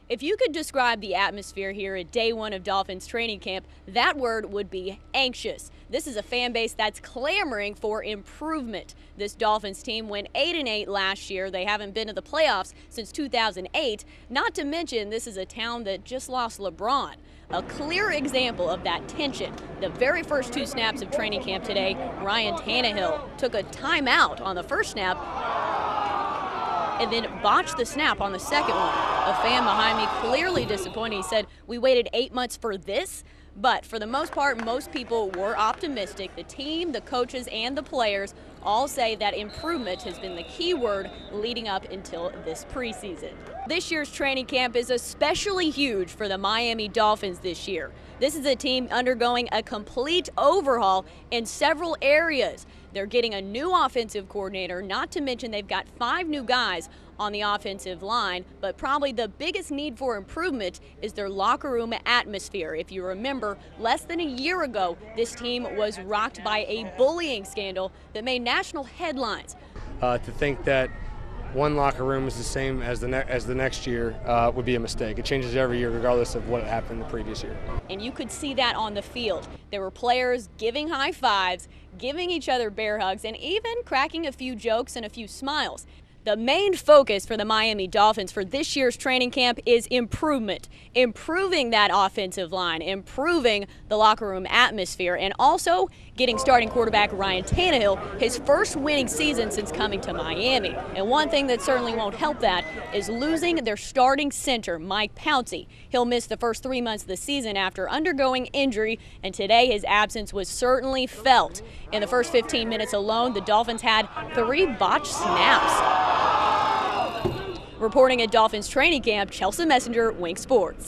If you could describe the atmosphere here at day one of Dolphins training camp, that word would be anxious. This is a fan base that's clamoring for improvement. This Dolphins team went 8-8 last year. They haven't been to the playoffs since 2008. Not to mention, this is a town that just lost LeBron. A clear example of that tension. The very first 2 snaps of training camp today, Ryan Tannehill took a timeout on the first snap and then botched the snap on the second one. A fan behind me clearly disappointed. He said, "We waited 8 months for this?" But for the most part, most people were optimistic. The team, the coaches, and the players all say that improvement has been the key word leading up until this preseason. This year's training camp is especially huge for the Miami Dolphins this year. This is a team undergoing a complete overhaul in several areas. They're getting a new offensive coordinator, not to mention they've got 5 new guys on the offensive line, but probably the biggest need for improvement is their locker room atmosphere. If you remember, less than a year ago, this team was rocked by a bullying scandal that made national headlines. To think that one locker room is the same as the next year would be a mistake. It changes every year regardless of what happened the previous year. And you could see that on the field. There were players giving high fives, giving each other bear hugs, and even cracking a few jokes and a few smiles. The main focus for the Miami Dolphins for this year's training camp is improvement. Improving that offensive line, improving the locker room atmosphere, and also getting starting quarterback Ryan Tannehill his first winning season since coming to Miami. And one thing that certainly won't help that is losing their starting center, Mike Pouncey. He'll miss the first 3 months of the season after undergoing injury, and today his absence was certainly felt. In the first 15 minutes alone, the Dolphins had 3 botched snaps. Reporting at Dolphins training camp, Chelsa Messenger, Wink Sports.